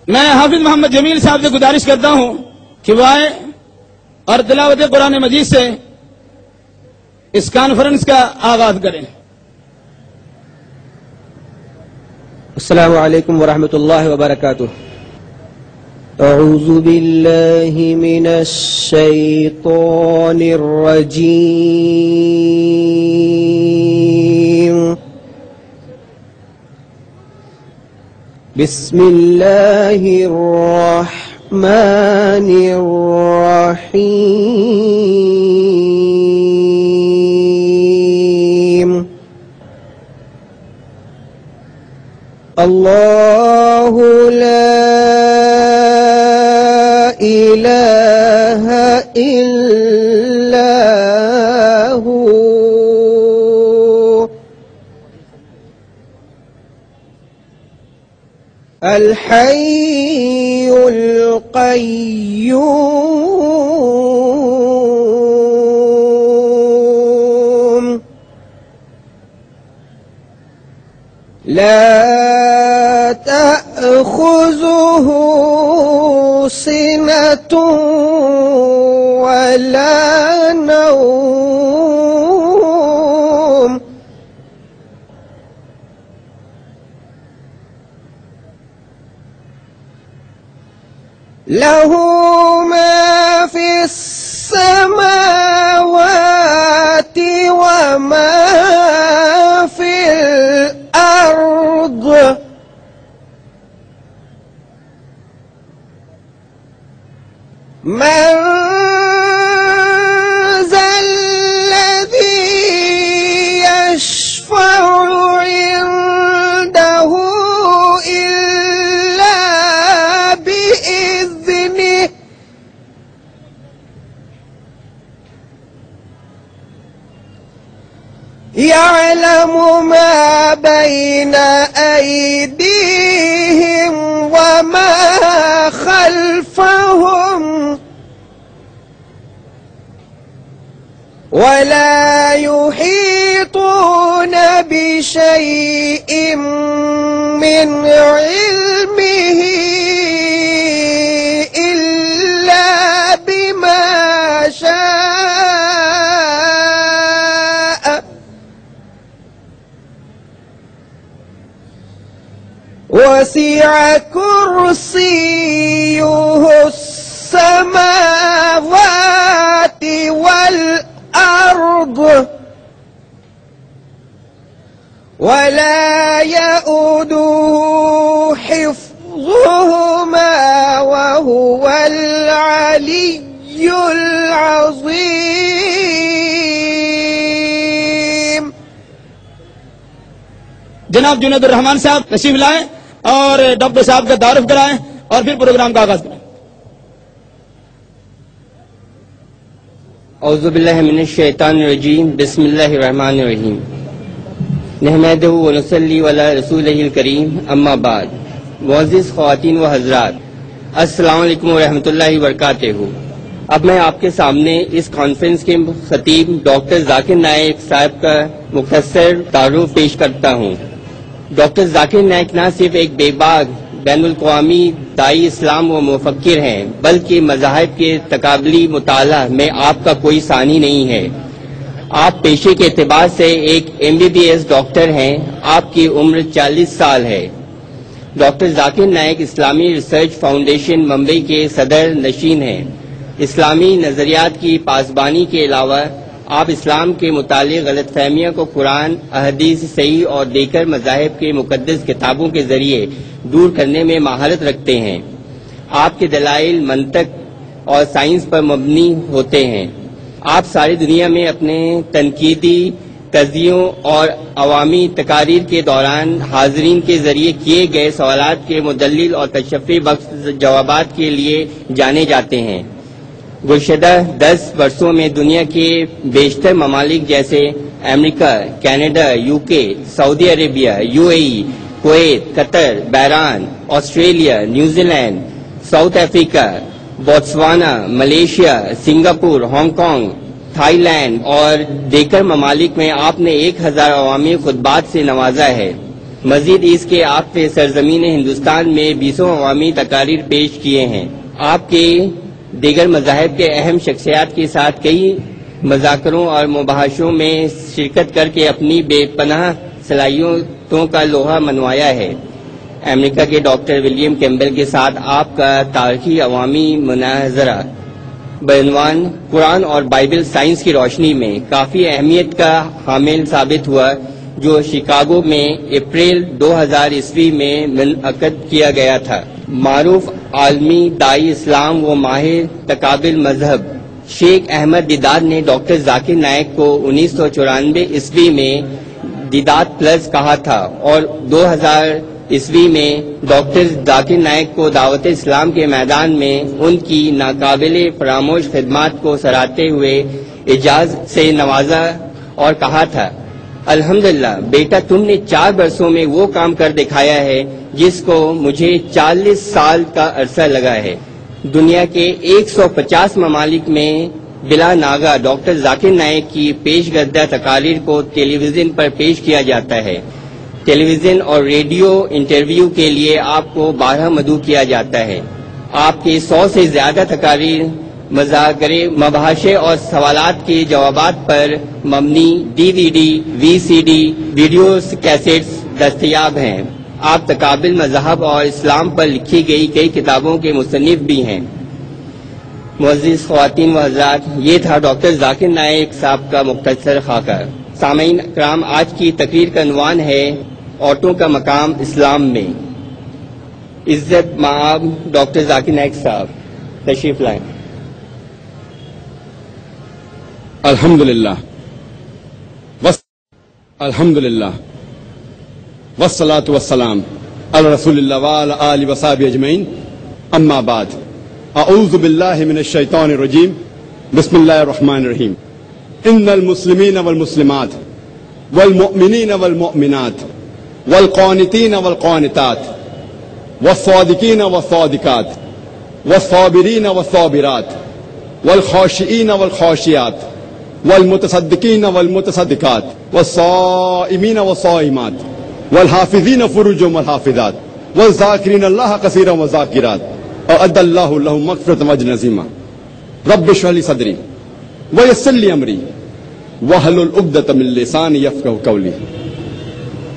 میں حافظ محمد جمیل صاحب سے گزارش کرتا ہوں کہ وہ آئے اور تلاوت قرآن مجید سے اس کانفرنس کا آغاز کریں. السلام علیکم ورحمۃ اللہ وبرکاتہ. اعوذ باللہ من الشیطان الرجیم. بسم اللہ الرحمن الرحیم. اللہ لا الہ الا ہو الحی القیوم لا تأخذه سنة ولا نوم له ما في السماوات وما في الأرض من ذا الذي يشفع عنده إلا بإذنه يعلم ما بين أيديهم وما خلفهم ولا يحيطون بشيء من علمه إلا بما شاء وسع كرسيه السماوات والأرض ولا يؤوده حفظهما وهو العلي العظيم. جناب جنید الرحمان صاحب تشریف لائیں اور ڈاکٹر صاحب کا تعارف کرائیں اور پھر پروگرام کا آغاز کریں. اعوذ باللہ من الشیطان الرجیم. بسم اللہ الرحمن الرحیم. نحمدہ ونصلی علی رسولہ الکریم. اما بعد. معزز خواتین و حضرات، السلام علیکم ورحمۃ اللہ وبرکاتہ. اب میں آپ کے سامنے اس کانفرنس کے خطیب ڈاکٹر ذاکر نائک صاحب کا مختصر تعارف پیش کرتا ہوں. ڈاکٹر ذاکر نائک نہ صرف ایک بے باک بین الاقوامی داعی اسلام و مفکر ہیں، بلکہ مذاہب کے تقابلی مطالعہ میں آپ کا کوئی ثانی نہیں ہے. آپ پیشے کے اعتبار سے ایک MBBS ڈاکٹر ہیں. آپ کی عمر 40 سال ہے. ڈاکٹر ذاکر نائک اسلامی ریسرچ فاؤنڈیشن ممبئی کے صدر نشین ہیں. اسلامی نظریات کی پاسبانی کے علاوہ آپ اسلام کے متعلق غلط فہمیوں کو قرآن، احادیث صحیح اور دیگر مذاہب کے مقدس کتابوں کے ذریعے دور کرنے میں مہارت رکھتے ہیں. آپ کے دلائل منطق اور سائنس پر مبنی ہوتے ہیں. آپ ساری دنیا میں اپنے تنقیدی تجزیوں اور عوامی تقاریر کے دوران حاضرین کے ذریعے کیے گئے سوالات کے مدلل اور تشفی بخش جوابات کے لیے جانے جاتے ہیں. گزشتہ 10 برسوں میں دنیا کے بیشتر ممالک جیسے امریکہ، کینیڈا، UK، سعودی عربیہ، UAE، کویت، قطر، بحران، Australia, New Zealand, South Africa, Botswana, Malaysia, Singapore, Hong Kong, Thailand اور دیگر ممالک میں آپ نے 1000 عوامی خطبات سے نوازا ہے. مزید اس کے آپ نے سرزمین ہندوستان میں 20 عوامی تقاریر پیش کیے ہیں. آپ کے دیگر مذاہب کے اہم شخصیات کے ساتھ کئی مذاکروں اور مباحثوں میں شرکت کر کے اپنی بے پناہ صلاحیتوں کا لوہا منوایا ہے. امریکہ کے ڈاکٹر ولیم کیمبل کے ساتھ آپ کا تاریخی عوامی مناظرہ بعنوان قرآن اور بائبل سائنس کی روشنی میں کافی اہمیت کا حامل ثابت ہوا، جو شکاگو میں اپریل 2000 میں منعقد کیا گیا تھا. معروف عالمی داعی اسلام و ماہر تقابل مذہب شیخ احمد دیدات نے ڈاکٹر ذاکر نائک کو 1994 میں دیدات پلس کہا تھا، اور 2000 میں ڈاکٹر ذاکر نائک کو دعوت اسلام کے میدان میں ان کی ناقابل فراموش خدمات کو سراہتے ہوئے اعزاز سے نوازا اور کہا تھا، الحمدللہ بیٹا، تم نے 4 برسوں میں وہ کام کر دکھایا ہے جس کو مجھے 40 سال کا عرصہ لگا ہے. دنیا کے 150 ممالک میں بلا ناغہ ڈاکٹر ذاکر نائک کی پیش کردہ تقاریر کو ٹیلی ویژن پر پیش کیا جاتا ہے. ٹیلی ویژن اور ریڈیو انٹرویو کے لیے آپ کو 12 مدعو کیا جاتا ہے. آپ کے 100 سے زیادہ تقاریر، مذاکرے، مباحثے اور سوالات کے جوابات پر مبنی DVD، VCD، ویڈیوز، کیسٹس دستیاب ہیں. آپ تقابل مذہب اور اسلام پر لکھی گئی کئی کتابوں کے مصنف بھی ہیں. معزز خواتین و حضرات، یہ تھا ڈاکٹر ذاکر نائک صاحب کا مختصر خاکہ. سامعین اکرام، آج کی تقریر کا عنوان ہے عورتوں کا مقام اسلام میں. عزت مآب ڈاکٹر ذاکر نائک صاحب تشریف لائیں. الحمدللہ الحمدللہ والصلاة والسلام علی رسول اللہ وعلی آلہ وصحبہ اجمعین، اما بعد، اعوذ باللہ من الشیطان الرجیم، بسم اللہ الرحمن الرحیم. ان المسلمین والمسلمات والمؤمنین والمؤمنات والقانتین والقانتات والصادقین والصادقات والصابرین والصابرات والخاشعین والخاشعات والمتصدقین والمتصدقات والصائمین والصائمات والحافظین فروجهم والحافظات والذاکرین اللہ کثیرا والذاکرات اعد اللہ لهم مغفرۃ واجرا عظیما. رب اشرح لي صدری ویسر لي امری واحلل عقدۃ من لسانی یفقهوا قولی.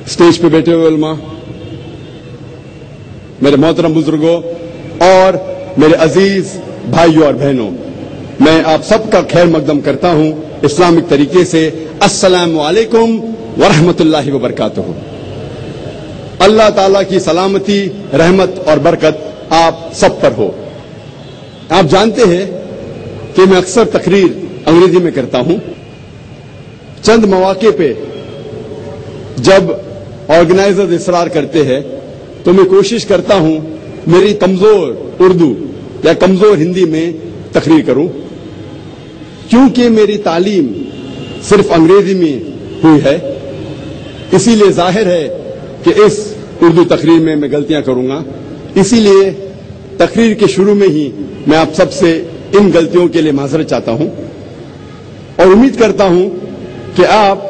اسٹیج پہ بیٹھے ہوئے علماء، میرے محترم بزرگوں اور میرے عزیز بھائیوں اور بہنوں، میں آپ سب کا خیر مقدم کرتا ہوں اسلامک طریقے سے. السلام علیکم ورحمۃ اللہ وبرکاتہ. اللہ تعالیٰ کی سلامتی، رحمت اور برکت آپ سب پر ہو. آپ جانتے ہیں کہ میں اکثر تقریر انگریزی میں کرتا ہوں. چند مواقع پہ جب آرگنائزرز اصرار کرتے ہیں تو میں کوشش کرتا ہوں میری کمزور اردو یا کمزور ہندی میں تقریر کروں، کیونکہ میری تعلیم صرف انگریزی میں ہوئی ہے. اسی لیے ظاہر ہے کہ اس اردو تقریر میں غلطیاں کروں گا. اسی لیے تقریر کے شروع میں ہی میں آپ سب سے ان غلطیوں کے لیے معذرت چاہتا ہوں، اور امید کرتا ہوں کہ آپ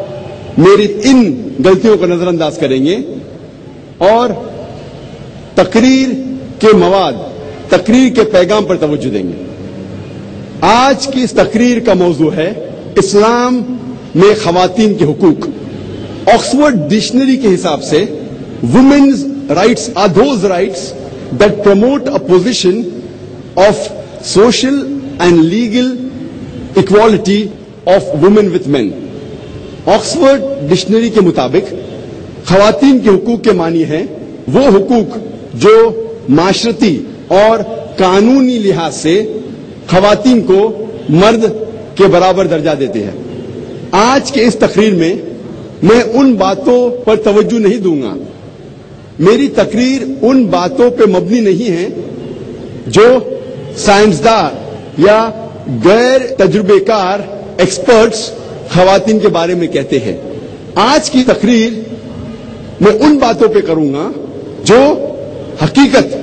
میری ان غلطیوں کو نظر انداز کریں گے اور تقریر کے مواد، تقریر کے پیغام پر توجہ دیں گے. آج کی اس تقریر کا موضوع ہے اسلام میں خواتین کے حقوق. آکسفورڈ ڈکشنری کے حساب سے women's rights are those rights that promote a position of social and legal equality of women with men. Oxford dictionary کے مطابق خواتین کے حقوق کے معنی ہیں وہ حقوق جو معاشرتی اور قانونی لحاظ سے خواتین کو مرد کے برابر درجہ دیتے ہیں. آج کے اس تقریر میں میں ان باتوں پر توجہ نہیں دوں گا. میری تقریر ان باتوں پہ مبنی نہیں ہے جو سائنسدان یا غیر تجربے کار ایکسپرٹس خواتین کے بارے میں کہتے ہیں. آج کی تقریر میں ان باتوں پہ کروں گا جو حقیقت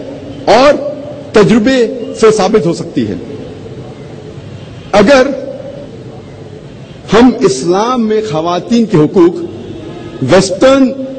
اور تجربے سے ثابت ہو سکتی ہے. اگر ہم اسلام میں خواتین کے حقوق western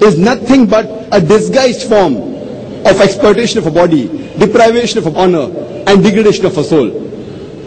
is nothing but a disguised form of exploitation of a body, deprivation of honor and degradation of a soul.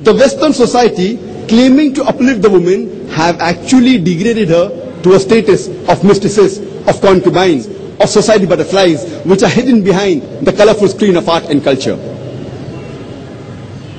The Western society claiming to uplift the women have actually degraded her to a status of mistresses, of concubines, of society butterflies which are hidden behind the colorful screen of art and culture.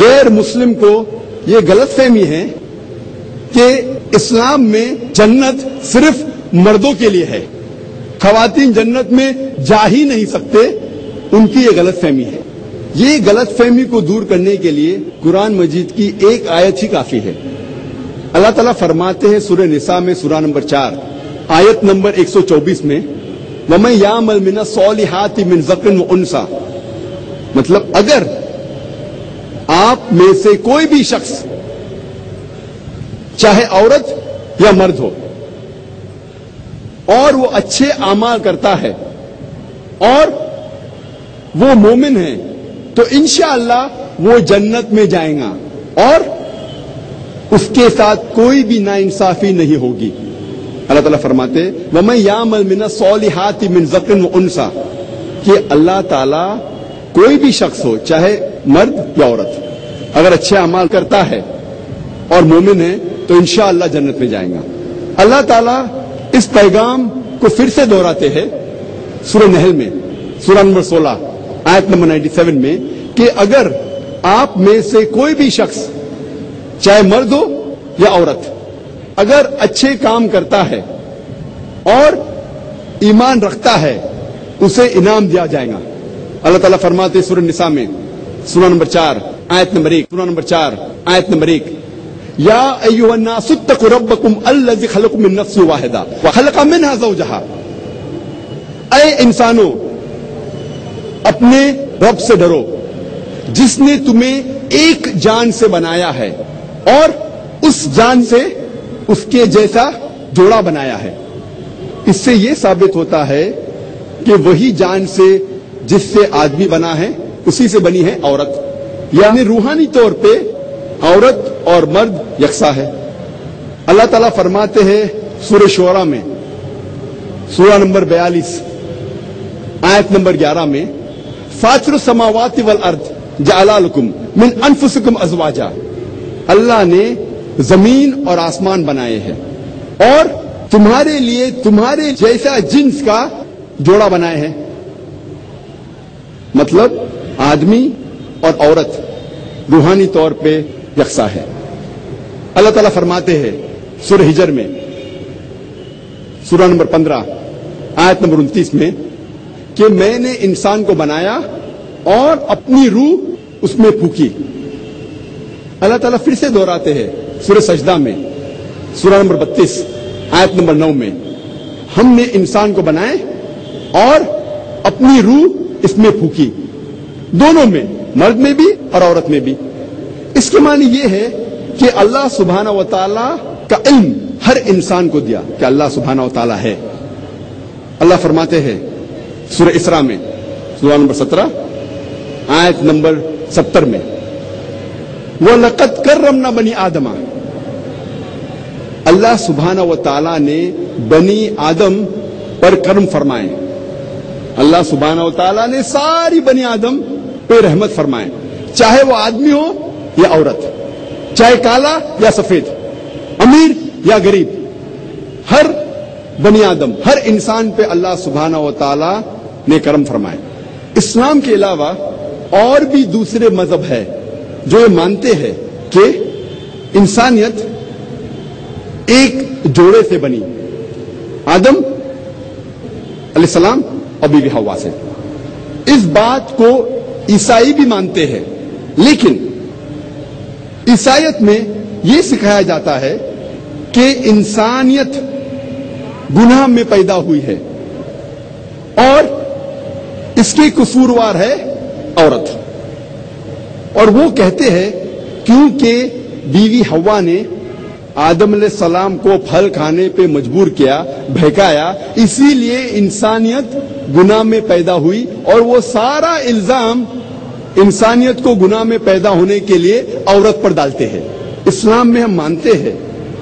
غیر مسلم کو یہ غلط فہمی ہے کہ اسلام میں جنت صرف مردوں کے لیے ہے، خواتین جنت میں جا ہی نہیں سکتے، ان کی یہ غلط فہمی ہے۔ یہ غلط فہمی کو دور کرنے کے لیے قرآن مجید کی ایک آیت ہی کافی ہے۔ اللہ تعالیٰ فرماتے ہیں سورہ نساء میں سورہ نمبر 4 آیت نمبر 124 میں وَمَن يَعْمَلْ مِنَ الصَّالِحَاتِ مِن ذَكَرٍ وَأُنثَىٰ، مطلب اگر آپ میں سے کوئی بھی شخص چاہے عورت یا مرد ہو اور وہ اچھے اعمال کرتا ہے اور وہ مومن ہے تو انشاءاللہ وہ جنت میں جائیں گا اور اس کے ساتھ کوئی بھی ناانصافی نہیں ہوگی۔ اللہ تعالیٰ فرماتے وَمَن يَعْمَلْ مِنَ الصَّالِحَاتِ مِن ذَكَرٍ وَأُنثَىٰ کہ اللہ تعالیٰ کوئی بھی شخص ہو چاہے مرد یا عورت اگر اچھے اعمال کرتا ہے اور مومن ہے تو انشاءاللہ جنت میں جائیں گا۔ اللہ تعالیٰ اس پیغام کو پھر سے دہراتے ہیں سورہ نحل میں سورہ نمبر 16 آیت نمبر 97 میں کہ اگر آپ میں سے کوئی بھی شخص چاہے مرد ہو یا عورت اگر اچھے کام کرتا ہے اور ایمان رکھتا ہے اسے انعام دیا جائے گا۔ اللہ تعالیٰ فرماتے سورہ نساء میں سورہ نمبر 4 آیت نمبر 1 سورہ نمبر 4 آیت نمبر 1 یا ایھا الناس اتقوا ربکم الذی خلقکم من نفس واحدہ وخلق منها زوجہا، اے انسانوں اپنے رب سے ڈرو جس نے تمہیں ایک جان سے بنایا ہے اور اس جان سے اس کے جیسا جوڑا بنایا ہے۔ اس سے یہ ثابت ہوتا ہے کہ وہی جان سے جس سے آدمی بنا ہے اسی سے بنی ہے عورت، یعنی روحانی طور پہ عورت اور مرد یکساں ہے۔ اللہ تعالیٰ فرماتے ہیں سورہ شعراء میں سورہ نمبر 42 آیت نمبر 11 میں فاطر السماوات والارض جعل لکم من انفسکم ازواجا، اللہ نے زمین اور آسمان بنائے ہیں اور تمہارے لیے تمہارے جیسا جنس کا جوڑا بنائے ہیں، مطلب آدمی اور عورت روحانی طور پہ یکساں ہے۔ اللہ تعالیٰ فرماتے ہیں سورہ ہجر میں سورہ نمبر 15 آیت نمبر 29 میں کہ میں نے انسان کو بنایا اور اپنی روح اس میں پھونکی۔ اللہ تعالیٰ پھر سے دہراتے ہیں سورہ سجدہ میں سورہ نمبر 32 آیت نمبر 9 میں ہم نے انسان کو بنائے اور اپنی روح اس میں پھونکی، دونوں میں، مرد میں بھی اور عورت میں بھی۔ اس کے معنی یہ ہے کہ اللہ سبحانہ و تعالیٰ کا علم ہر انسان کو دیا کہ اللہ سبحانہ و تعالیٰ ہے۔ اللہ فرماتے ہیں سورہ اسراء میں سورہ نمبر 17 آیت نمبر 70 میں وَلَقَدْ كَرَّمْنَا بَنِي آدَمَ، اللہ سبحانہ و تعالیٰ نے بنی آدم پر کرم فرمائے، اللہ سبحانہ و تعالیٰ نے ساری بنی آدم پہ رحمت فرمائے، چاہے وہ آدمی ہو یا عورت، چاہے کالا یا سفید، امیر یا غریب، ہر بنی آدم ہر انسان پہ اللہ سبحانہ و تعالیٰ نے کرم فرمائے۔ اسلام کے علاوہ اور بھی دوسرے مذہب ہے جو یہ مانتے ہیں کہ انسانیت ایک جوڑے سے بنی، آدم علیہ السلام اور بیوی حوا سے۔ اس بات کو عیسائی بھی مانتے ہیں، لیکن عیسائیت میں یہ سکھایا جاتا ہے کہ انسانیت گناہ میں پیدا ہوئی ہے اور اس کی قصوروار ہے عورت، اور وہ کہتے ہیں کیونکہ بیوی حوا نے آدم علیہ السلام کو پھل کھانے پہ مجبور کیا، بہکایا، اسی لیے انسانیت گناہ میں پیدا ہوئی، اور وہ سارا الزام انسانیت کو گناہ میں پیدا ہونے کے لیے عورت پر ڈالتے ہیں۔ اسلام میں ہم مانتے ہیں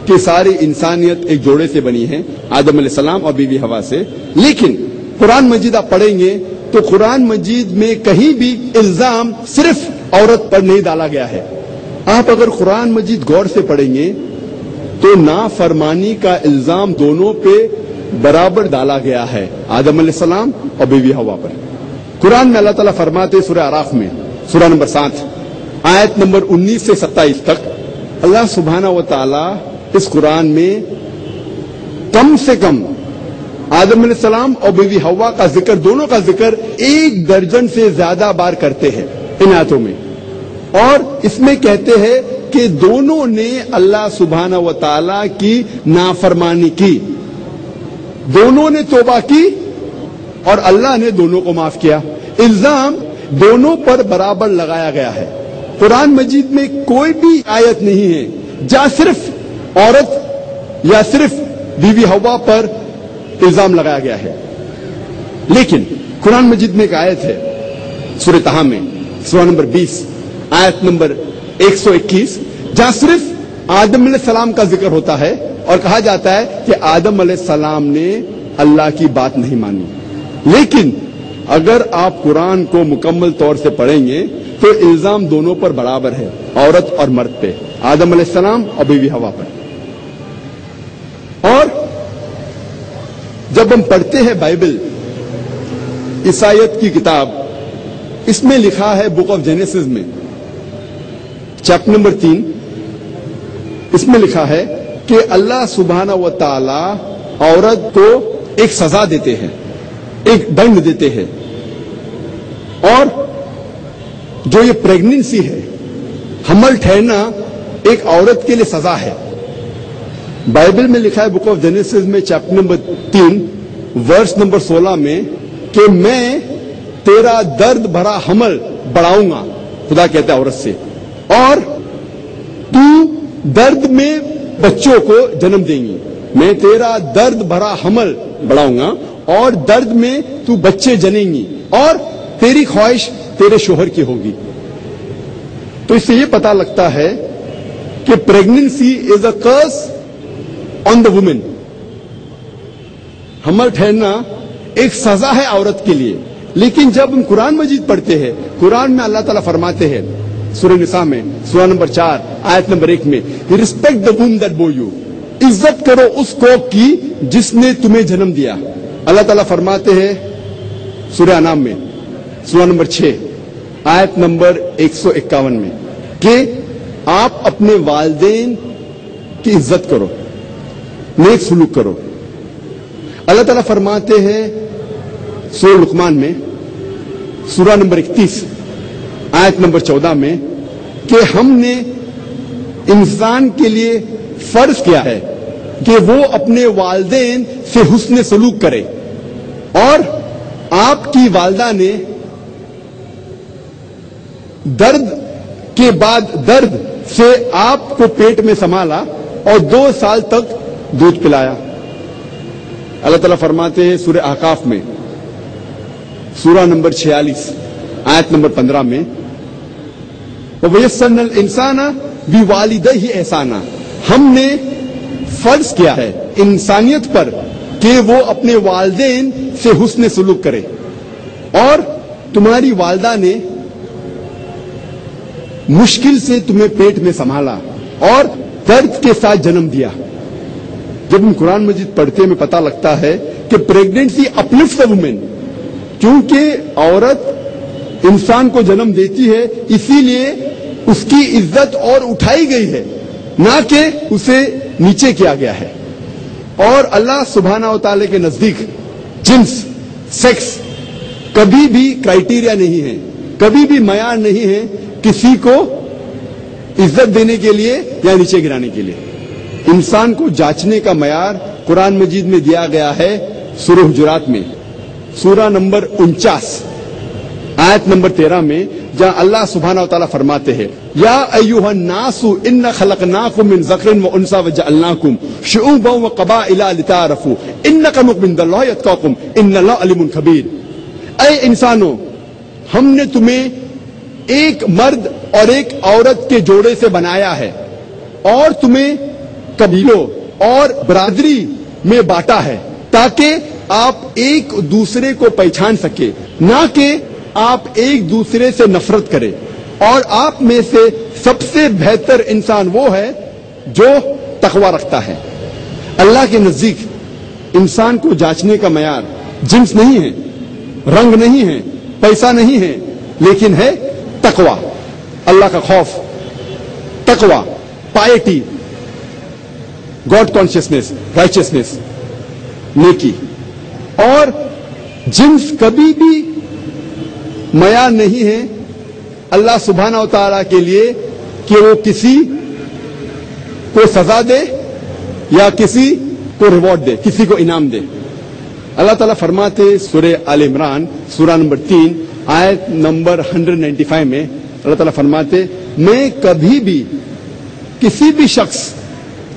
کہ ساری انسانیت ایک جوڑے سے بنی ہے، آدم علیہ السلام اور بیوی حوا سے، لیکن قرآن مجید آپ پڑھیں گے تو قرآن مجید میں کہیں بھی الزام صرف عورت پر نہیں ڈالا گیا ہے۔ آپ اگر قرآن مجید غور سے پڑھیں گے تو نافرمانی کا الزام دونوں پہ برابر ڈالا گیا ہے، آدم علیہ السلام اور بیوی حوا پر۔ قرآن میں اللہ تعالیٰ فرماتے سورہ اعراف میں سورہ نمبر 7 آیت نمبر 19 سے 27 تک اللہ سبحانہ و تعالی اس قرآن میں کم سے کم آدم علیہ السلام اور بیوی حوا کا ذکر، دونوں کا ذکر 1 درجن سے زیادہ بار کرتے ہیں ان آیتوں میں، اور اس میں کہتے ہیں کہ دونوں نے اللہ سبحانہ و تعالی کی نافرمانی کی، دونوں نے توبہ کی اور اللہ نے دونوں کو معاف کیا۔ الزام دونوں پر برابر لگایا گیا ہے۔ قرآن مجید میں کوئی بھی آیت نہیں ہے جہاں صرف عورت یا صرف بیوی حوا پر الزام لگایا گیا ہے، لیکن قرآن مجید میں ایک آیت ہے سورہ طٰہٰ میں، سورہ نمبر 20 آیت نمبر 121، جہاں صرف آدم علیہ السلام کا ذکر ہوتا ہے اور کہا جاتا ہے کہ آدم علیہ السلام نے اللہ کی بات نہیں مانی۔ لیکن اگر آپ قرآن کو مکمل طور سے پڑھیں گے تو الزام دونوں پر برابر ہے، عورت اور مرد پہ، آدم علیہ السلام اور بیوی حوا پر۔ اور جب ہم پڑھتے ہیں بائبل، عیسائیت کی کتاب، اس میں لکھا ہے بک آف جینیسس میں چیپٹر نمبر 3، اس میں لکھا ہے کہ اللہ سبحانہ و تعالی عورت کو ایک سزا دیتے ہیں، ایک دنڈ دیتے ہیں، اور جو یہ پریگننسی ہے، حمل ٹھہرنا ایک عورت کے لیے سزا ہے۔ بائبل میں لکھا ہے بک آف جینیسس میں چیپٹر نمبر 3 ورس نمبر 16 میں کہ میں تیرا درد بھرا حمل بڑھاؤں گا، خدا کہتا ہے عورت سے، اور تو درد میں بچوں کو جنم دیں گی۔ میں تیرا درد بھرا حمل بڑھاؤں گا اور درد میں تو بچے جنیں گی، اور تیری خواہش تیرے شوہر کی ہوگی۔ تو اس سے یہ پتا لگتا ہے کہ pregnancy is a Chris on the woman, حمل ٹھہرنا ایک سزا ہے عورت کے لیے۔ لیکن جب ہم قرآن مجید پڑھتے ہیں، قرآن میں اللہ تعالیٰ فرماتے ہیں سورہ نساء میں سورہ نمبر 4 آیت نمبر 1 میں، respect the womb that bore you, عزت کرو اس کوکھ کی جس نے تمہیں جنم دیا۔ اللہ تعالیٰ فرماتے ہیں سورہ انعام میں سورہ نمبر 6 آیت نمبر 151 میں کہ آپ اپنے والدین کی عزت کرو، نیک سلوک کرو۔ اللہ تعالیٰ فرماتے ہیں سورہ لقمان میں سورہ نمبر 31 آیت نمبر 14 میں کہ ہم نے انسان کے لیے فرض کیا ہے کہ وہ اپنے والدین سے حسن سلوک کرے، اور آپ کی والدہ نے درد کے بعد درد سے آپ کو پیٹ میں سنبھالا اور 2 سال تک دودھ پلایا۔ اللہ تعالیٰ فرماتے ہیں سورہ احقاف میں سورہ نمبر 46 آیت نمبر 15 میں، وَيَسَّرْنَا الْإِنسَانَ بِوَالِدَيْهِ احسانا، ہم نے فرض کیا ہے انسانیت پر کہ وہ اپنے والدین سے حسن سلوک کرے، اور تمہاری والدہ نے مشکل سے تمہیں پیٹ میں سنبھالا اور درد کے ساتھ جنم دیا۔ جب ہم قرآن مجید پڑھتے ہیں ہمیں پتہ لگتا ہے کہ پریگننسی اپلفٹس اے وومن، کیونکہ عورت انسان کو جنم دیتی ہے اسی لیے اس کی عزت اور اٹھائی گئی ہے، نہ کہ اسے نیچے کیا گیا ہے۔ اور اللہ سبحانہ و تعالی کے نزدیک جنس، سیکس کبھی بھی کرائیٹیریا نہیں ہے، کبھی بھی معیار نہیں ہے کسی کو عزت دینے کے لیے یا نیچے گرانے کے لیے۔ انسان کو جانچنے کا معیار قرآن مجید میں دیا گیا ہے سورہ حجرات میں سورہ نمبر 49 آیت نمبر 13 میں، جہاں اللہ سبحانہ و تعالیٰ فرماتے ہیں یا ایھا الناس انا خلقناکم من ذکر و انثی وجعلناکم شعوبا وقبائل لتعارفوا ان اکرمکم عند اللہ اتقاکم ان اللہ علیم خبیر۔ اے انسانوں، ہم نے تمہیں ایک مرد اور ایک عورت کے جوڑے سے بنایا ہے اور تمہیں قبیلوں اور برادری میں بانٹا ہے تاکہ آپ ایک دوسرے کو پہچان سکے، نہ کہ آپ ایک دوسرے سے نفرت کریں، اور آپ میں سے سب سے بہتر انسان وہ ہے جو تقوی رکھتا ہے۔ اللہ کے نزدیک انسان کو جانچنے کا معیار جنس نہیں ہے، رنگ نہیں ہے، پیسہ نہیں ہے، لیکن ہے تقوی۔ اللہ کا خوف, تقوی, پائٹی, گاڈ کانشیسنس, رائچسنس, نیکی. اور جنس کبھی بھی معیار نہیں ہے اللہ سبحانہ و تعالیٰ کے لیے کہ وہ کسی کو سزا دے یا کسی کو ریوارڈ دے, کسی کو انعام دے. اللہ تعالیٰ فرماتے سورہ آل عمران سورہ نمبر 3 آیت نمبر 195 میں اللہ تعالیٰ فرماتے میں کبھی بھی کسی بھی شخص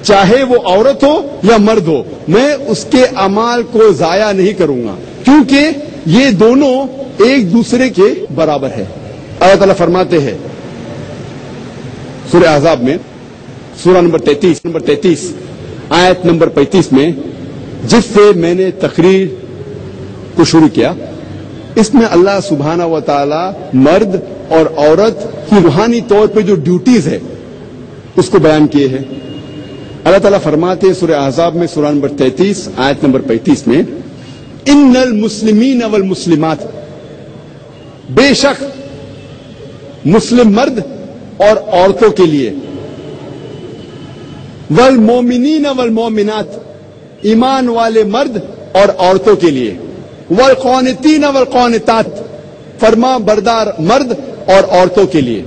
چاہے وہ عورت ہو یا مرد ہو میں اس کے اعمال کو ضائع نہیں کروں گا کیونکہ یہ دونوں ایک دوسرے کے برابر ہے. اللہ تعالیٰ فرماتے ہیں سورہ احزاب میں سورہ نمبر 33 آیت نمبر 35 میں, جس سے میں نے تقریر کو شروع کیا, اس میں اللہ سبحانہ و تعالی مرد اور عورت کی روحانی طور پہ جو ڈیوٹیز ہے اس کو بیان کیے ہیں. اللہ تعالیٰ فرماتے سورہ احزاب میں سورہ نمبر 33 آیت نمبر 35 میں ان المسلمین والمسلمات, بے شک مسلم مرد اور عورتوں کے لیے, والمومنین والمومنات, ایمان والے مرد اور عورتوں کے لیے, والقانتین والقانتات, فرما بردار مرد اور عورتوں کے لیے,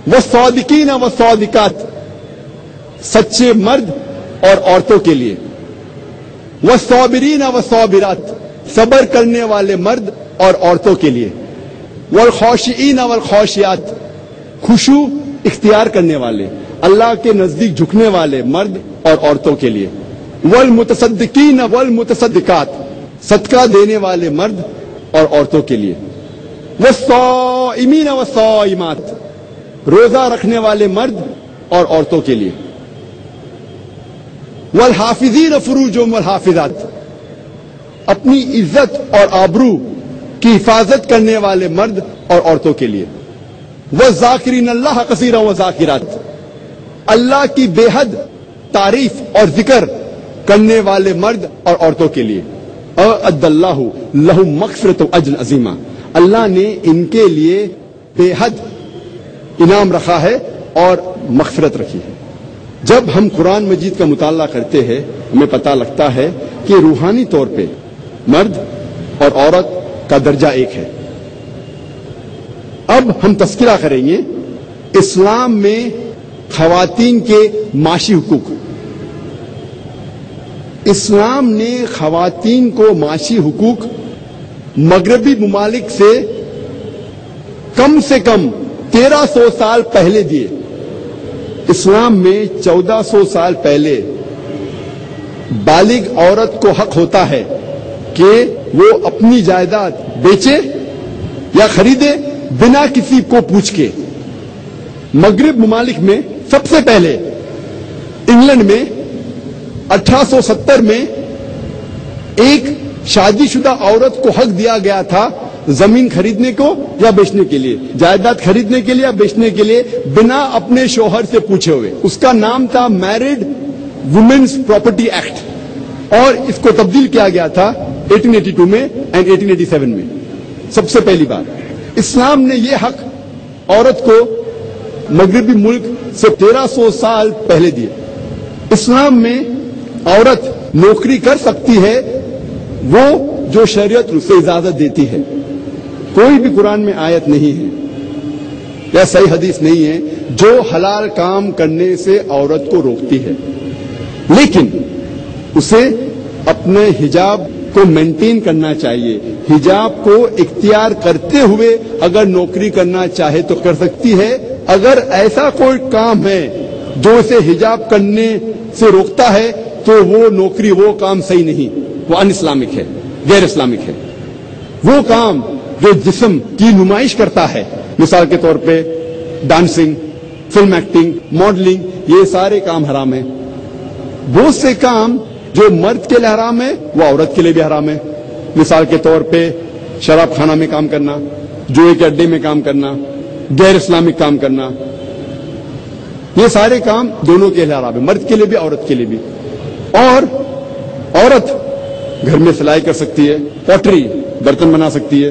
والصادقین والصادقات, سچے مرد اور عورتوں کے لیے, والصابرین والصابرات, صبر کرنے والے مرد اور عورتوں کے لیے, والخاشعین والخاشعات, خشوع اختیار کرنے والے اللہ کے نزدیک جھکنے والے مرد اور عورتوں کے لیے, والمتصدقین والمتصدقات, صدقہ دینے والے مرد اور عورتوں کے لیے, والصائمین والصائمات, روزہ رکھنے والے مرد اور عورتوں کے لیے, والحافظین فروجهم والحافظات, اپنی عزت اور آبرو کی حفاظت کرنے والے مرد اور عورتوں کے لیے, والذاکرین اللہ کثیرا والذاکرات, اللہ کی بے حد تعریف اور ذکر کرنے والے مرد اور عورتوں کے لیے, اعد اللہ لہم مغفرۃ و اجر عظیما, اللہ نے ان کے لیے بے حد انعام رکھا ہے اور مغفرت رکھی ہے. جب ہم قرآن مجید کا مطالعہ کرتے ہیں ہمیں پتہ لگتا ہے کہ روحانی طور پہ مرد اور عورت کا درجہ ایک ہے. اب ہم تذکرہ کریں گے اسلام میں خواتین کے معاشی حقوق. اسلام نے خواتین کو معاشی حقوق مغربی ممالک سے کم 1300 سال پہلے دیے. اسلام میں 1400 سال پہلے بالغ عورت کو حق ہوتا ہے کہ وہ اپنی جائیداد بیچے یا خریدے بنا کسی کو پوچھ کے. مغرب ممالک میں سب سے پہلے انگلینڈ میں 1870 میں ایک شادی شدہ عورت کو حق دیا گیا تھا زمین خریدنے کو یا بیچنے کے لیے, جائیداد خریدنے کے لیے یا بیچنے کے لیے بنا اپنے شوہر سے پوچھے ہوئے. اس کا نام تھا میرڈ وومنز پراپرٹی ایکٹ, اور اس کو تبدیل کیا گیا تھا 1882 میں اینڈ 1887 میں. سب سے پہلی بار اسلام نے یہ حق عورت کو مغربی ملک سے 1300 سال پہلے دیے. اسلام میں عورت نوکری کر سکتی ہے وہ جو شریعت اسے اجازت دیتی ہے. کوئی بھی قرآن میں آیت نہیں ہے یا صحیح حدیث نہیں ہے جو حلال کام کرنے سے عورت کو روکتی ہے, لیکن اسے اپنے حجاب کو مینٹین کرنا چاہیے. حجاب کو اختیار کرتے ہوئے اگر نوکری کرنا چاہے تو کر سکتی ہے. اگر ایسا کوئی کام ہے جو اسے حجاب کرنے سے روکتا ہے تو وہ نوکری, وہ کام صحیح نہیں, وہ ان اسلامک ہے, غیر اسلامک ہے. وہ کام جو جسم کی نمائش کرتا ہے, مثال کے طور پہ ڈانسنگ, فلم ایکٹنگ, ماڈلنگ, یہ سارے کام حرام ہیں. بہت سے کام جو مرد کے لیے حرام ہے وہ عورت کے لیے بھی حرام ہے. مثال کے طور پہ شراب خانہ میں کام کرنا, جوئے کے اڈے میں کام کرنا, غیر اسلامک کام کرنا, یہ سارے کام دونوں کے لیے حرام ہے, مرد کے لیے بھی عورت کے لیے بھی. اور عورت گھر میں سلائی کر سکتی ہے, پوٹری برتن بنا سکتی ہے,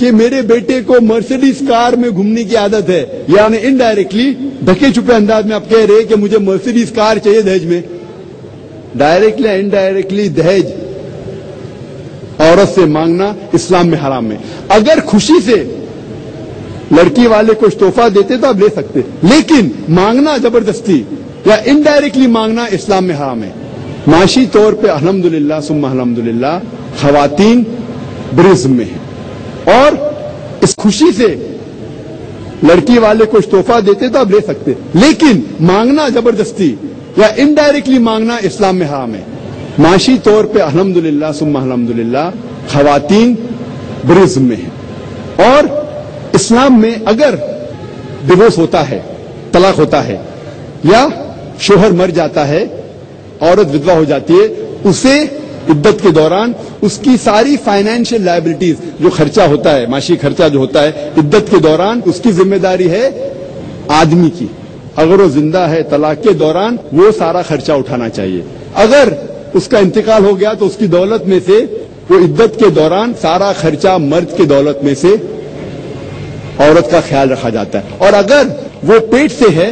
کہ میرے بیٹے کو مرسیڈیز کار میں گھومنے کی عادت ہے، یعنی انڈائریکٹلی ڈھکے چھپے انداز میں آپ کہہ رہے کہ مجھے مرسیڈیز کار چاہیے دہیج میں. ڈائریکٹلی انڈائریکٹلی دہیج عورت سے مانگنا اسلام میں حرام ہے. اگر خوشی سے لڑکی والے کو تحفہ دیتے تو آپ لے سکتے، لیکن مانگنا زبردستی یا انڈائریکٹلی مانگنا اسلام میں حرام ہے. معاشی طور پہ الحمدللہ ثم الحمدللہ خواتین برزم میں ہیں، اور اس خوشی سے لڑکی والے کو تحفہ دیتے تو آپ لے سکتے، لیکن مانگنا زبردستی یا انڈائریکٹلی مانگنا اسلام میں حرام ہے. معاشی طور پہ الحمدللہ ثم الحمدللہ خواتین برزم میں ہیں، اور اسلام میں اگر ڈیورس ہوتا ہے، طلاق ہوتا ہے، یا شوہر مر جاتا ہے، عورت ودوا ہو جاتی ہے، اسے عدت کے دوران اس کی ساری فائنینشیل لائبلٹیز، جو خرچہ ہوتا ہے، معاشی خرچہ جو ہوتا ہے عدت کے دوران، اس کی ذمہ داری ہے آدمی کی. اگر وہ زندہ ہے طلاق کے دوران وہ سارا خرچہ اٹھانا چاہیے. اگر اس کا انتقال ہو گیا تو اس کی دولت میں سے وہ عدت کے دوران سارا خرچہ مرد کی دولت میں سے عورت کا خیال رکھا جاتا ہے. اور اگر وہ پیٹ سے ہے،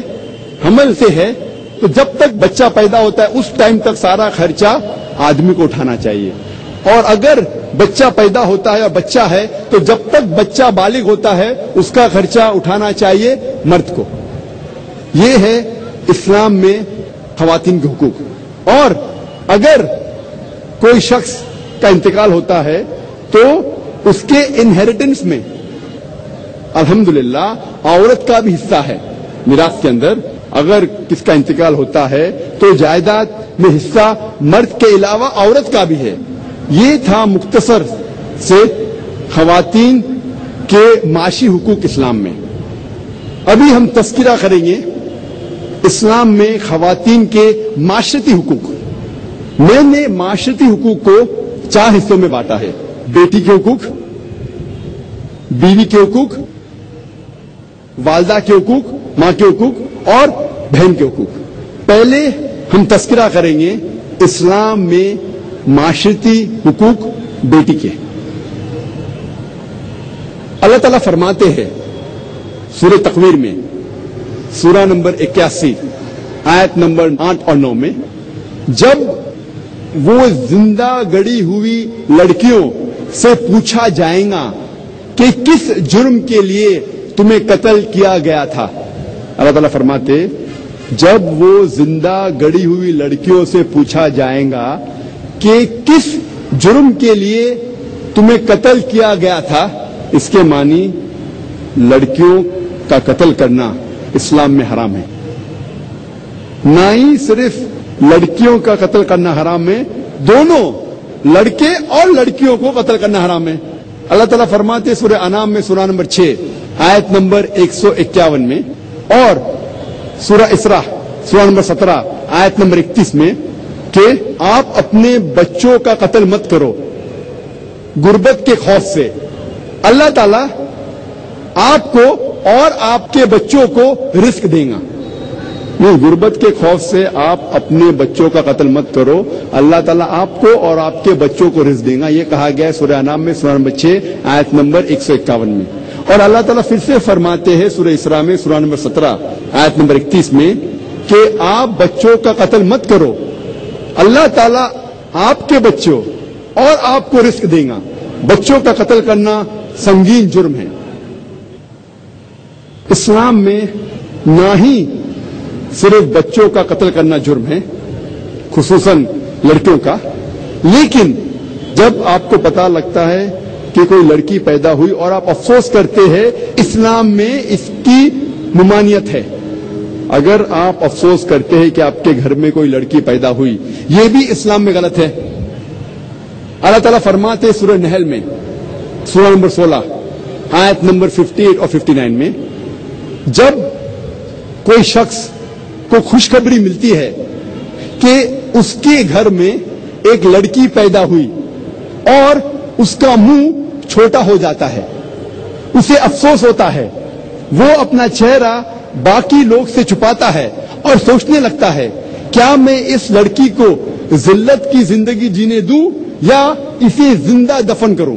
حمل سے ہے، تو جب تک بچہ پیدا ہوتا ہے اس ٹائم تک سارا خرچہ آدمی کو اٹھانا چاہیے. اور اگر بچہ پیدا ہوتا ہے اور بچہ ہے تو جب تک بچہ بالغ ہوتا ہے اس کا خرچہ اٹھانا چاہیے مرد کو. یہ ہے اسلام میں خواتین کے حقوق. اور اگر کوئی شخص کا انتقال ہوتا ہے تو اس کے انہیریٹنس میں الحمدللہ عورت کا بھی حصہ ہے. میراث کے اندر اگر کس کا انتقال ہوتا ہے تو جائیداد میں حصہ مرد کے علاوہ عورت کا بھی ہے. یہ تھا مختصر سے خواتین کے معاشی حقوق اسلام میں. ابھی ہم تذکرہ کریں گے اسلام میں خواتین کے معاشرتی حقوق. میں نے معاشرتی حقوق کو 4 حصوں میں بانٹا ہے: بیٹی کے حقوق، بیوی کے حقوق، والدہ کے حقوق، ماں کے حقوق، اور بہن کے حقوق. پہلے ہم تذکرہ کریں گے اسلام میں معاشرتی حقوق بیٹی کے. اللہ تعالیٰ فرماتے ہیں سورہ تکویر میں، سورہ نمبر 81 آیت نمبر 8 اور 9 میں، جب وہ زندہ گڑی ہوئی لڑکیوں سے پوچھا جائے گا کہ کس جرم کے لیے تمہیں قتل کیا گیا تھا. اللہ تعالیٰ فرماتے جب وہ زندہ گڑی ہوئی لڑکیوں سے پوچھا جائے گا کہ کس جرم کے لیے تمہیں قتل کیا گیا تھا، اس کے معنی لڑکیوں کا قتل کرنا اسلام میں حرام ہے. نہ ہی صرف لڑکیوں کا قتل کرنا حرام ہے، دونوں لڑکے اور لڑکیوں کو قتل کرنا حرام ہے. اللہ تعالیٰ فرماتے سورہ انعام میں سورہ نمبر 6 آیت نمبر 151 میں، اور سورہ اسراء سورہ نمبر 17 آیت نمبر 31 میں کہ آپ اپنے بچوں کا قتل مت کرو غربت کے خوف سے. اللہ تعالیٰ آپ کو اور آپ کے بچوں کو رزق دے گا. نہیں، غربت کے خوف سے آپ اپنے بچوں کا قتل مت کرو، اللہ تعالیٰ آپ کو اور آپ کے بچوں کو رزق دے گا. یہ کہا گیا ہے سورہ انعام میں سورہ نمبر 6 آیت نمبر 151 میں. اور اللہ تعالیٰ پھر سے فرماتے ہیں سورہ اسراء میں سورہ نمبر 17 آیت نمبر 31 میں کہ آپ بچوں کا قتل مت کرو، اللہ تعالیٰ آپ کے بچوں اور آپ کو رزق دے گا. بچوں کا قتل کرنا سنگین جرم ہے. اسلام میں نہ ہی صرف بچوں کا قتل کرنا جرم ہے، خصوصاً لڑکیوں کا، لیکن جب آپ کو پتہ لگتا ہے کہ کوئی لڑکی پیدا ہوئی اور آپ افسوس کرتے ہیں، اسلام میں اس کی ممانعت ہے. اگر آپ افسوس کرتے ہیں کہ آپ کے گھر میں کوئی لڑکی پیدا ہوئی، یہ بھی اسلام میں غلط ہے. اللہ تعالیٰ فرماتے سورہ نحل میں سورہ نمبر 16 آیت نمبر 58 اور 59 میں، جب کوئی شخص کو خوشخبری ملتی ہے کہ اس کے گھر میں ایک لڑکی پیدا ہوئی اور اس کا منہ چھوٹا ہو جاتا ہے، اسے افسوس ہوتا ہے، وہ اپنا چہرہ باقی لوگ سے چھپاتا ہے اور سوچنے لگتا ہے کیا میں اس لڑکی کو ذلت کی زندگی جینے دوں یا اسے زندہ دفن کروں.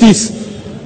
30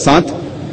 7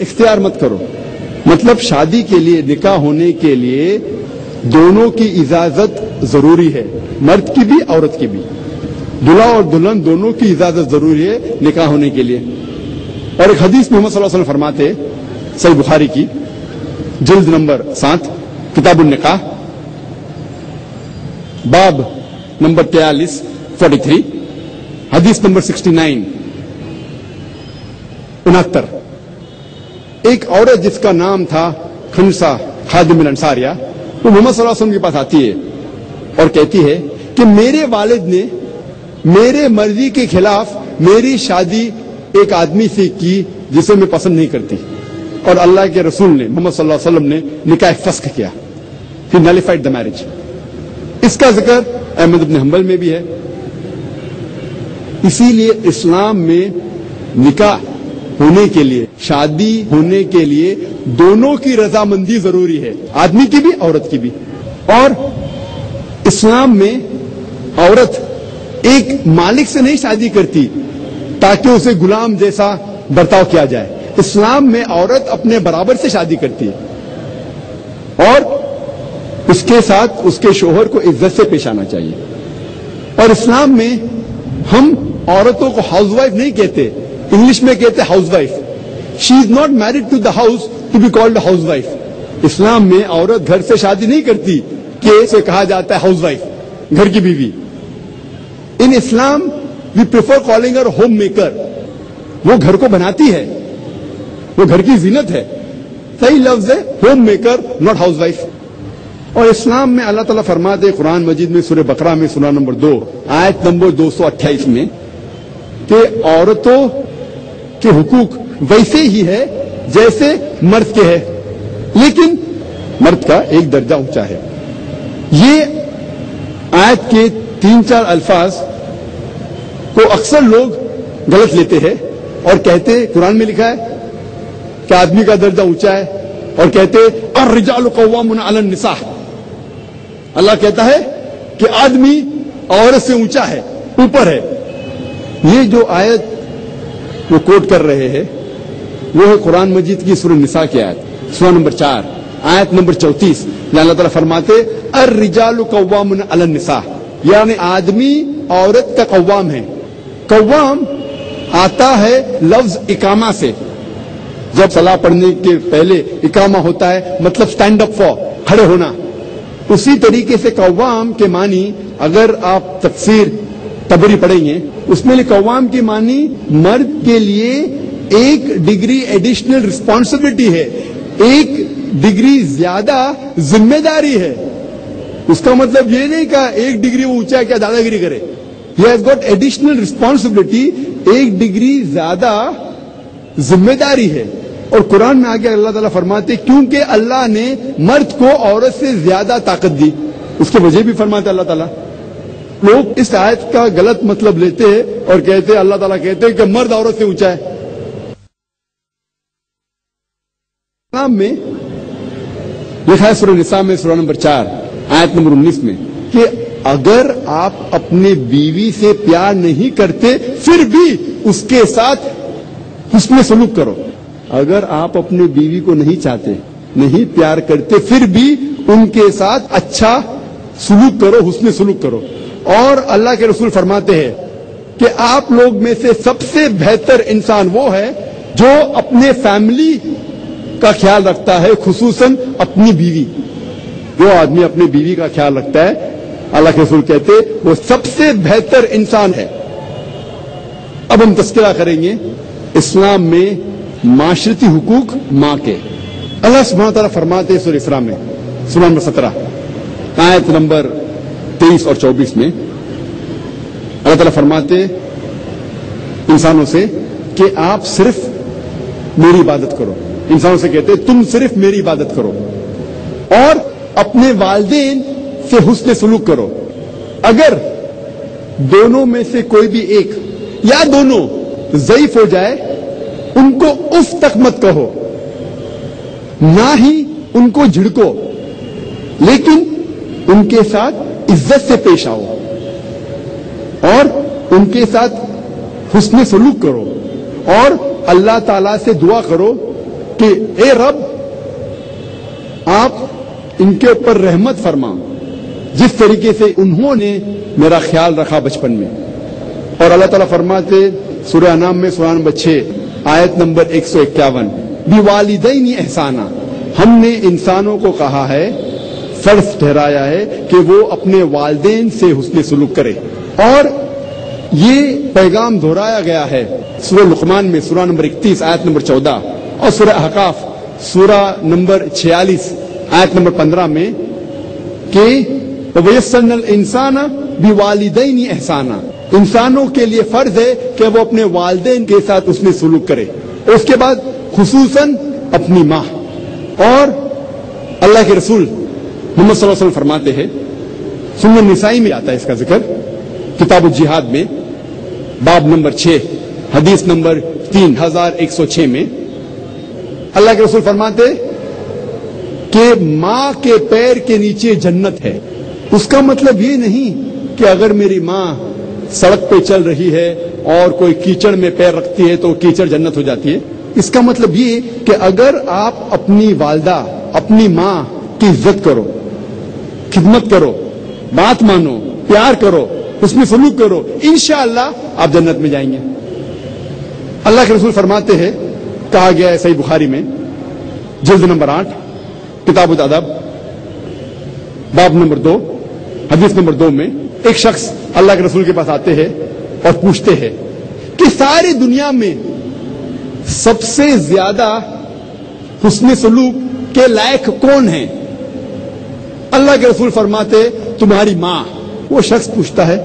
اختیار مت کرو. مطلب شادی کے لیے، نکاح ہونے کے لیے دونوں کی اجازت ضروری ہے، مرد کی بھی عورت کی بھی. دلہا اور دلہن دونوں کی اجازت ضروری ہے نکاح ہونے کے لیے. اور ایک حدیث محمد صلی اللہ علیہ وسلم فرماتے، صحیح بخاری کی جلد نمبر 7 کتاب النکاح باب نمبر 43 حدیث نمبر 69 69. ایک عورت جس کا نام تھا خنسا خادم الانصاریہ، وہ محمد صلی اللہ علیہ وسلم کے پاس آتی ہے اور کہتی ہے کہ میرے والد نے میرے مرضی کے خلاف میری شادی ایک آدمی سے کی جسے میں پسند نہیں کرتی، اور اللہ کے رسول نے محمد صلی اللہ علیہ وسلم نے نکاح فسخ کیا، ہی نلیفائڈ دا میرج. اس کا ذکر احمد بن حنبل میں بھی ہے. اسی لیے اسلام میں نکاح ہونے کے لیے، شادی ہونے کے لیے دونوں کی رضامندی ضروری ہے، آدمی کی بھی عورت کی بھی. اور اسلام میں عورت ایک مالک سے نہیں شادی کرتی تاکہ اسے غلام جیسا برتاؤ کیا جائے. اسلام میں عورت اپنے برابر سے شادی کرتی ہے اور اس کے ساتھ اس کے شوہر کو عزت سے پیش آنا چاہیے. اور اسلام میں ہم عورتوں کو ہاؤس وائف نہیں کہتے، انگلش میں کہتے housewife. She is not married to the house to be called housewife. اسلام میں عورت گھر سے شادی نہیں کرتی کہ اسے کہا جاتا ہے ہاؤس وائف، گھر کی بیوی. In Islam we prefer calling her homemaker. وہ گھر کو بناتی ہے، وہ گھر کی زینت ہے. صحیح لفظ ہے home maker, not house wife. اور اسلام میں اللہ تعالیٰ فرماتے قرآن مجید میں سورہ بقرہ میں سورہ نمبر 2 آیت نمبر 228 میں کہ عورتوں کے حقوق ویسے ہی ہے جیسے مرد کے ہے، لیکن مرد کا ایک درجہ اونچا ہے. یہ آیت کے 3-4 الفاظ کو اکثر لوگ غلط لیتے ہیں اور کہتے قرآن میں لکھا ہے کہ آدمی کا درجہ اونچا ہے، اور کہتے الرجال قوامون علی النساء. اللہ کہتا ہے کہ آدمی عورت سے اونچا ہے، اوپر ہے. یہ جو آیت وہ کوٹ کر رہے ہیں وہ ہے قرآن مجید کی سورہ نساء کی آیت، سورہ نمبر 4 آیت نمبر 34. جہاں اللہ تعالیٰ فرماتے الرجال قوامون علی النساء، یعنی آدمی عورت کا قوام ہے. قوام آتا ہے لفظ اقامہ سے. جب صلاح پڑھنے کے پہلے اقامہ ہوتا ہے مطلب سٹینڈ اپ فار، کھڑے ہونا. اسی طریقے سے قوام کے معنی اگر آپ تفسیر تبری پڑھیں گے اس میں قوام کی معنی مرد کے لیے ایک ڈگری ایڈیشنل رسپانسبلٹی ہے، ایک ڈگری زیادہ ذمہ داری ہے. اس کا مطلب یہ نہیں کہ ایک ڈگری وہ اونچا ہے کیا دادا گیری کرے. He has got additional responsibility, ایک ڈگری زیادہ ذمہ داری ہے. اور قرآن میں آگے اللہ تعالیٰ فرماتے کیونکہ اللہ نے مرد کو عورت سے زیادہ طاقت دی. اس کی وجہ بھی فرماتے اللہ تعالیٰ. لوگ اس آیت کا غلط مطلب لیتے ہیں اور کہتے ہیں اللہ تعالیٰ کہتے ہیں کہ مرد عورت سے اونچا ہے. اسلام میں لکھا ہے سورہ نساء میں سورہ نمبر 4 آیت نمبر 19 میں کہ اگر آپ اپنے بیوی سے پیار نہیں کرتے پھر بھی اس کے ساتھ حسن سلوک کرو. اگر آپ اپنے بیوی کو نہیں چاہتے، نہیں پیار کرتے، پھر بھی ان کے ساتھ اچھا سلوک کرو، حسن سلوک کرو. اور اللہ کے رسول فرماتے ہیں کہ آپ لوگ میں سے سب سے بہتر انسان وہ ہے جو اپنے فیملی کا خیال رکھتا ہے، خصوصاً اپنی بیوی. جو آدمی اپنی بیوی کا خیال رکھتا ہے اللہ کے رسول کہتے وہ سب سے بہتر انسان ہے. اب ہم تذکرہ کریں گے اسلام میں معاشرتی حقوق ماں کے. اللہ سبحانہ وتعالیٰ فرماتے سورہ اسراء میں سورہ نمبر 17 آیت نمبر 23 اور 24 میں اللہ تعالیٰ فرماتے انسانوں سے کہ آپ صرف میری عبادت کرو. انسانوں سے کہتے تم صرف میری عبادت کرو اور اپنے والدین سے حسن سلوک کرو. اگر دونوں میں سے کوئی بھی ایک یا دونوں ضعیف ہو جائے ان کو اف تک مت کہو، نہ ہی ان کو جھڑکو، لیکن ان کے ساتھ عزت سے پیش آؤ اور ان کے ساتھ حسن سلوک کرو اور اللہ تعالیٰ سے دعا کرو کہ اے رب آپ ان کے اوپر رحمت فرما جس طریقے سے انہوں نے میرا خیال رکھا بچپن میں. اور اللہ تعالیٰ فرماتے سورہ انعام میں سورہ نمبر 6 آیت نمبر 151 بِوَالِدَيْنِ احسانا، ہم نے انسانوں کو کہا ہے، فرض ٹھہرایا ہے کہ وہ اپنے والدین سے حسن سلوک کرے. اور یہ پیغام دہرایا گیا ہے سورہ لقمان میں سورہ نمبر 31 آیت نمبر 14 اور سورہ احقاف سورہ نمبر 46 آیت نمبر 15 میں کہ وَيَسَّرْنَا الْإِنسَانَ بِوَالِدَيْنِ احسانا، انسانوں کے لیے فرض ہے کہ وہ اپنے والدین کے ساتھ اس میں سلوک کرے. اس کے بعد خصوصاً اپنی ماں. اور اللہ کے رسول محمد صلی اللہ علیہ وسلم فرماتے ہیں، سنن نسائی میں آتا ہے اس کا ذکر کتاب الجہاد میں باب نمبر 6 حدیث نمبر 3106 میں اللہ کے رسول فرماتے کہ ماں کے پیر کے نیچے جنت ہے. اس کا مطلب یہ نہیں کہ اگر میری ماں سڑک پہ چل رہی ہے اور کوئی کیچڑ میں پیر رکھتی ہے تو کیچڑ جنت ہو جاتی ہے. اس کا مطلب یہ کہ اگر آپ اپنی والدہ اپنی ماں کی عزت کرو، خدمت کرو، بات مانو، پیار کرو، اس میں سلوک کرو، انشاءاللہ آپ جنت میں جائیں گے. اللہ کے رسول فرماتے ہیں، کہا گیا ہے صحیح بخاری میں جلد نمبر 8 کتاب الادب باب نمبر 2 حدیث نمبر 2 میں ایک شخص اللہ کے رسول کے پاس آتے ہیں اور پوچھتے ہیں کہ ساری دنیا میں سب سے زیادہ حسن سلوک کے لائق کون ہیں؟ اللہ کے رسول فرماتے تمہاری ماں. وہ شخص پوچھتا ہے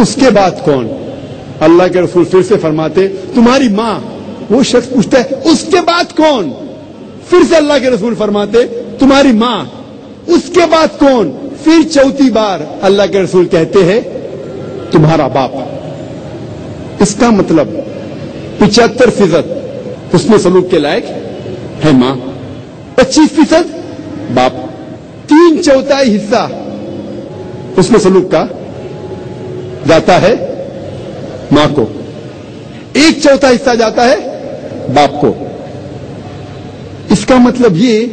اس کے بعد کون؟ اللہ کے رسول پھر سے فرماتے تمہاری ماں. وہ شخص پوچھتا ہے اس کے بعد کون؟ پھر سے اللہ کے رسول فرماتے تمہاری ماں. اس کے بعد کون؟ پھر چوتھی بار اللہ کے رسول کہتے ہیں تمہارا باپ. اس کا مطلب 75% حسن سلوک کے لائق ہے ماں، 25% باپ، 3/4 حصہ حسن سلوک کا جاتا ہے ماں کو، 1/4 حصہ جاتا ہے باپ کو. اس کا مطلب یہ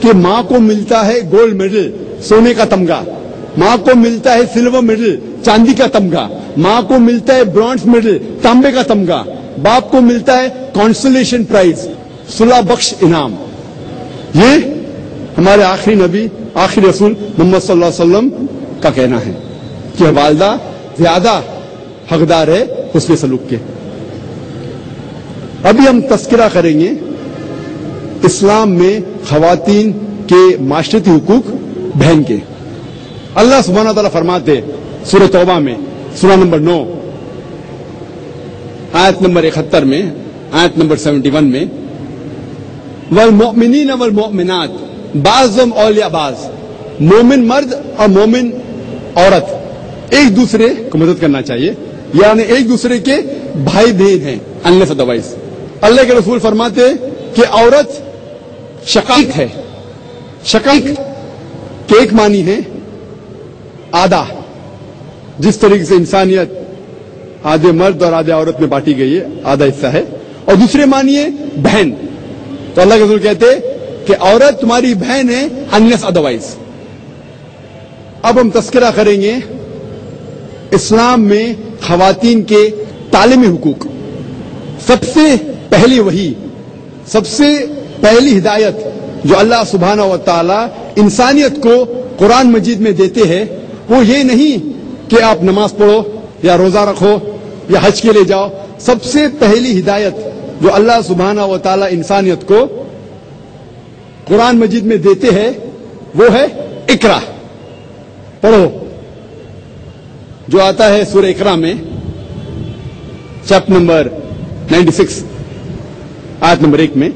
کہ ماں کو ملتا ہے گولڈ میڈل، سونے کا تمغہ، ماں کو ملتا ہے سلور میڈل، چاندی کا تمغہ، ماں کو ملتا ہے برونز میڈل، تانبے کا تمغہ، باپ کو ملتا ہے کانسولیشن پرائز، صلح بخش انعام. یہ ہمارے آخری نبی آخری رسول محمد صلی اللہ علیہ وسلم کا کہنا ہے کہ والدہ زیادہ حقدار ہے حسن سلوک کے. ابھی ہم تذکرہ کریں گے اسلام میں خواتین کے معاشرتی حقوق بہن کے. اللہ سبحانہ تعالیٰ فرماتے سورہ توبہ میں سورہ نمبر 9 آیت نمبر 71 میں آیت نمبر 71 میں والمؤمنین والمؤمنات بعضهم اولیاء بعض، مومن مرد اور مومن عورت ایک دوسرے کو مدد کرنا چاہیے، یعنی ایک دوسرے کے بھائی بہن ہیں unless otherwise. اللہ کے رسول فرماتے کہ عورت شقیق ہے. شقیق کے ایک معنی ہے آدھا، جس طریقے سے انسانیت آدھے مرد اور آدھے عورت میں بانٹی گئی ہے، آدھا حصہ ہے. اور دوسرے معنی ہے بہن. تو اللہ کے رسول کہتے کہ عورت تمہاری بہن ہے unless otherwise. اب ہم تذکرہ کریں گے اسلام میں خواتین کے تعلیمی حقوق. سب سے پہلی وحی، سب سے پہلی ہدایت جو اللہ سبحانہ و تعالی انسانیت کو قرآن مجید میں دیتے ہیں وہ یہ نہیں کہ آپ نماز پڑھو یا روزہ رکھو یا حج کے لیے جاؤ. سب سے پہلی ہدایت جو اللہ سبحانہ و تعالی انسانیت کو قرآن مجید میں دیتے ہیں وہ ہے اقرا، پڑھو، جو آتا ہے سورہ اقرا میں چیپٹر نمبر 96 آیت نمبر 1 میں